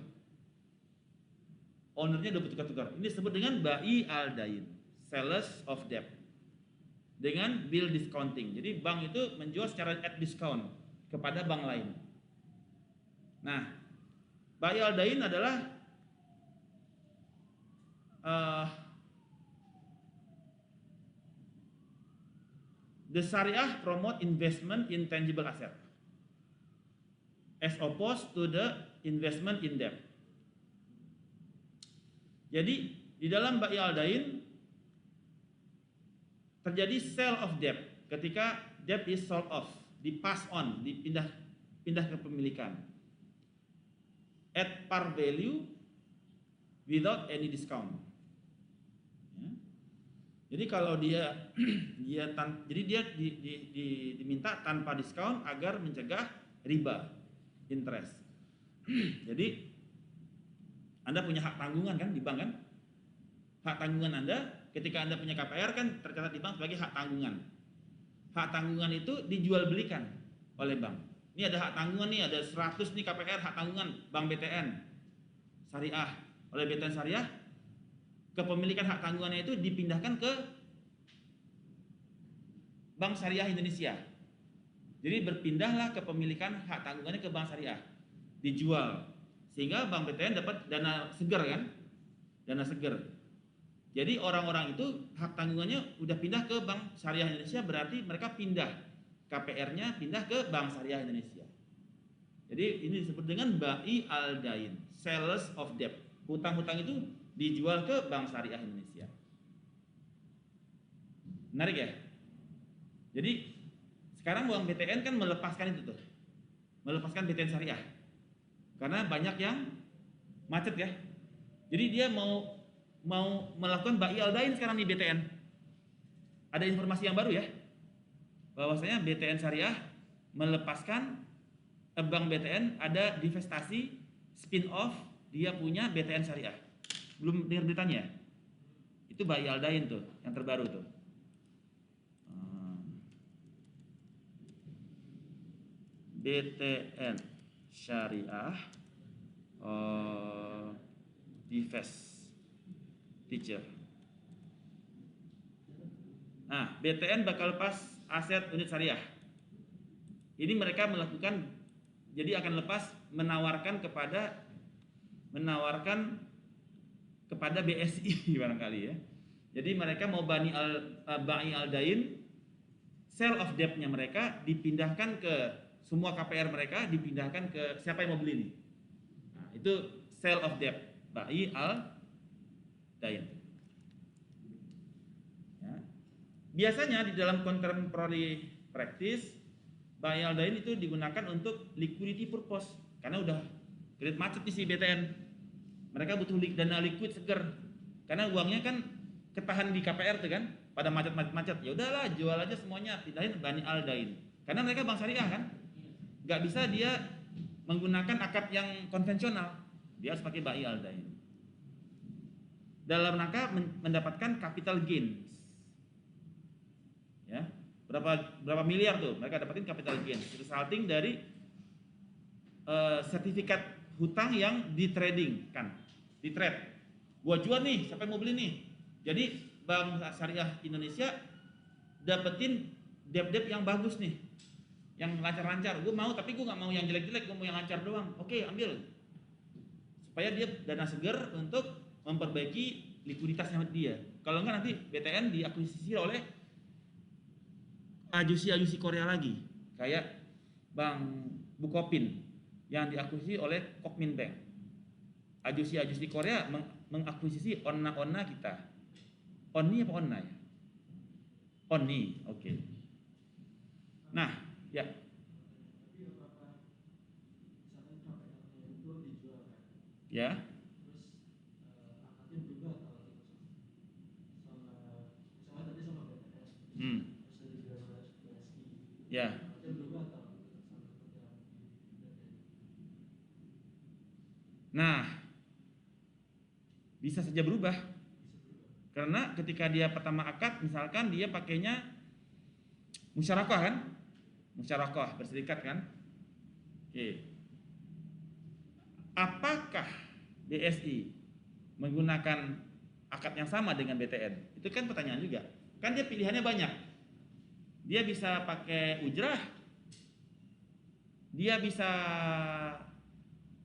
Ownernya udah bertukar-tukar. Ini disebut dengan bai al-dain, sales of debt, dengan bill discounting. Jadi bank itu menjual secara at discount kepada bank lain. Nah, bai al-dain adalah the Syariah promote investment in tangible asset as opposed to the investment in debt. Jadi di dalam bai al-dain terjadi sale of debt ketika debt is sold off, di pass on, pindah kepemilikan at par value without any discount. Jadi kalau dia diminta tanpa diskon agar mencegah riba, interest. Jadi Anda punya hak tanggungan kan di bank kan? Hak tanggungan Anda ketika Anda punya KPR kan tercatat di bank sebagai hak tanggungan. Hak tanggungan itu dijual belikan oleh bank. Ini ada hak tanggungan nih, ada 100 nih KPR hak tanggungan Bank BTN Syariah. Oleh BTN Syariah, kepemilikan hak tanggungannya itu dipindahkan ke Bank Syariah Indonesia. Jadi berpindahlah kepemilikan hak tanggungannya ke Bank Syariah, dijual, sehingga Bank BTN dapat dana segar kan, dana segar. Jadi orang-orang itu hak tanggungannya udah pindah ke Bank Syariah Indonesia, berarti mereka pindah KPR-nya pindah ke Bank Syariah Indonesia. Jadi ini disebut dengan bai al-dain, sales of debt. Hutang-hutang itu dijual ke Bank Syariah Indonesia. Menarik ya? Jadi sekarang Bank BTN kan melepaskan itu tuh, melepaskan BTN Syariah, karena banyak yang macet ya. Jadi dia mau melakukan bai al-dain sekarang di BTN. Ada informasi yang baru ya, bahwasanya BTN Syariah melepaskan bank BTN ada divestasi spin off, dia punya BTN Syariah. Belum dengar beritanya? Itu bai al-dain tuh, yang terbaru tuh. BTN Syariah divestiture. Nah, BTN bakal lepas aset unit syariah. Ini mereka melakukan, jadi akan lepas menawarkan kepada BSI barangkali ya. Jadi mereka mau bai al-dain, sale of debt-nya mereka dipindahkan ke semua KPR mereka, dipindahkan ke siapa yang mau beli nih. Nah, itu sale of debt, bai al-dain. Ya. Biasanya di dalam contemporary practice, bai al-dain itu digunakan untuk liquidity purpose, karena udah kredit macet di si BTN. Mereka butuh dana liquid seger, karena uangnya kan ketahan di KPR tuh kan, pada macet. Ya udahlah, jual aja semuanya, pindahin bai al-dain. Karena mereka bank syariah kan, nggak bisa dia menggunakan akad yang konvensional, dia harus pakai bai al-dain dalam rangka mendapatkan capital gains. Ya, berapa miliar tuh mereka dapatin capital gains resulting dari sertifikat hutang yang di trade. Gua jual nih, siapa yang mau beli nih? Jadi Bank Syariah Indonesia dapetin debt yang bagus nih, yang lancar-lancar. Gue mau, tapi gue nggak mau yang jelek-jelek, gue mau yang lancar doang. Oke, ambil, supaya dia dana segar untuk memperbaiki likuiditasnya dia. Kalau enggak nanti BTN diakuisisi oleh ajusi Korea lagi, kayak Bank Bukopin yang diakuisisi oleh Kokmin Bank. Ajusi Korea mengakuisisi onna kita. Onni apa onna ya? Onni, oke. Nah, ya. Tapi apakah Ya. Terus akadnya berubah kalau sama misalnya tadi sama BTN, Hmm. terus ada juga sama BSI. Ya. Akadnya berubah atau sama seperti yang di BTN? Nah, bisa saja berubah. Karena ketika dia pertama akad, misalkan dia pakainya musyarakah kan? Musyarakah, berserikat kan? Oke. Apakah BSI menggunakan akad yang sama dengan BTN? Itu kan pertanyaan juga. Kan dia pilihannya banyak. Dia bisa pakai ujrah. Dia bisa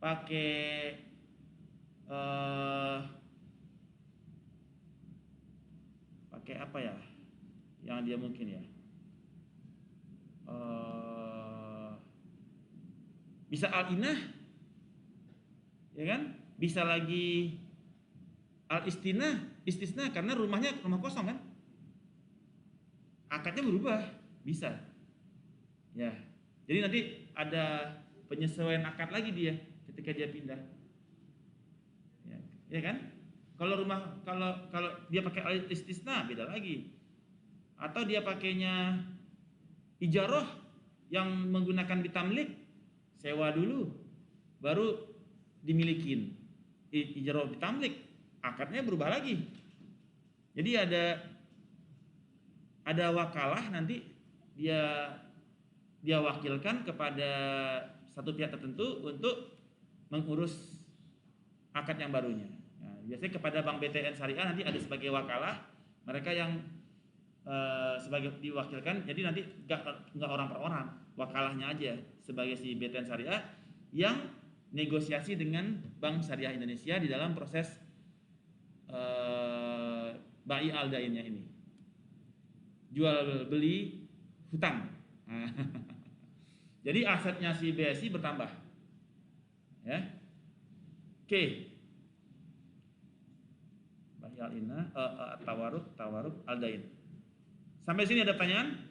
pakai pakai apa ya? Yang dia mungkin ya. Bisa al-inah, ya kan? Bisa lagi istisna karena rumah kosong kan? Akadnya berubah, bisa. Ya. Jadi nanti ada penyesuaian akad lagi dia ketika dia pindah. Ya kan? Kalau dia pakai istisna beda lagi. Atau dia pakainya ijarah yang menggunakan bitamlik, sewa dulu baru dimilikin. Ijarah bitamlik, akadnya berubah lagi. Jadi ada wakalah, nanti dia wakilkan kepada satu pihak tertentu untuk mengurus akad yang barunya. Nah, biasanya kepada Bank BTN Syariah nanti ada sebagai wakalah, mereka yang sebagai diwakilkan. Jadi nanti nggak orang per orang, wakalahnya aja sebagai si BTN Syariah yang negosiasi dengan Bank Syariah Indonesia di dalam proses bai al-dainnya ini, jual beli hutang. Jadi asetnya si BSI bertambah, ya. Oke. Bai al-inah, tawaruk al-dain. Sampai sini ada pertanyaan?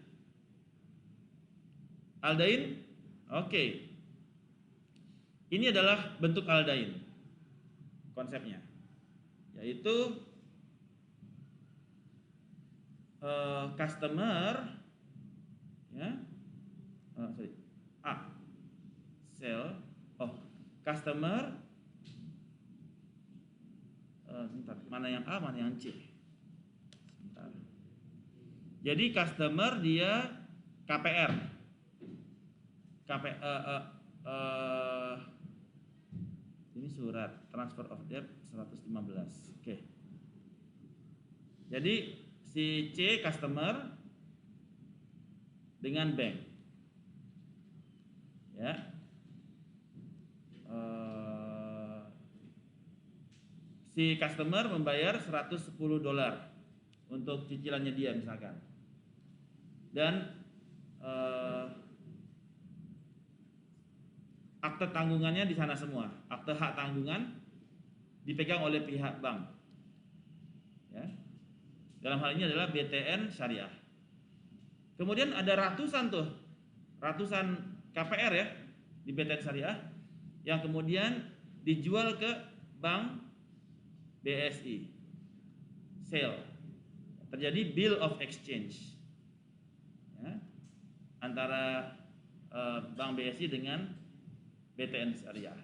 Al-dain? Oke. Ini adalah bentuk al-dain. Konsepnya yaitu customer, ya, sell, customer, bentar, mana yang A, mana yang C? Bentar. Jadi customer dia KPR, ini surat transfer of debt 115. Oke. Jadi si C customer dengan bank, ya. Si customer membayar $110 untuk cicilannya dia misalkan, dan akte tanggungannya di sana semua, akte hak tanggungan dipegang oleh pihak bank, ya. Dalam hal ini adalah BTN Syariah. Kemudian ada ratusan KPR ya di BTN Syariah yang kemudian dijual ke bank BSI, sale, terjadi bill of exchange, ya, antara bank BSI dengan BTN Syariah.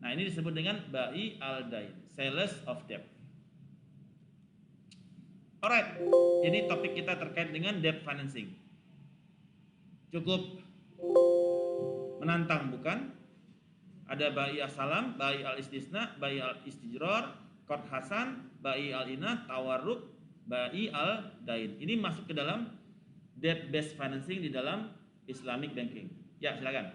Nah, ini disebut dengan bai al-dain, sales of debt. Alright, ini topik kita terkait dengan debt financing. Cukup menantang bukan? Ada bai as-salam, bai al-istisna, bai al-istijrar, qard hasan, bai al-inah, tawarruk, bai al-dain. Ini masuk ke dalam debt based financing di dalam Islamic banking. Ya, silakan.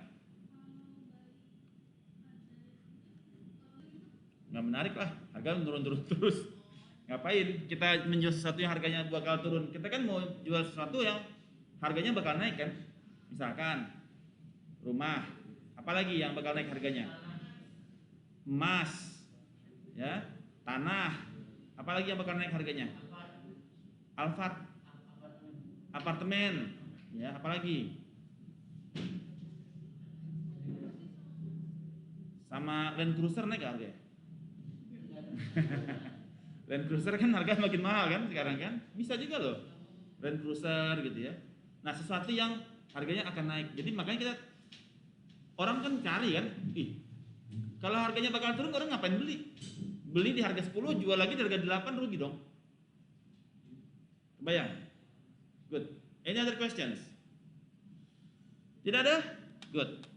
Nggak menarik lah, harga turun terus. Ngapain kita menjual sesuatu yang harganya bakal turun? Kita kan mau jual sesuatu yang harganya bakal naik kan? Misalkan rumah, apalagi yang bakal naik harganya? Emas, ya, tanah, apalagi yang bakal naik harganya? Alfat, apartemen, ya, apalagi? sama Land Cruiser naik gak harganya? Land Cruiser kan harganya makin mahal kan sekarang kan? Bisa juga loh Land Cruiser gitu ya. Nah sesuatu yang harganya akan naik. Jadi makanya kita orang kan cari kan, kalau harganya bakal turun orang ngapain beli? Beli di harga 10, jual lagi di harga 8, rugi dong. Kebayang? Good. Any other questions? Tidak ada? Good.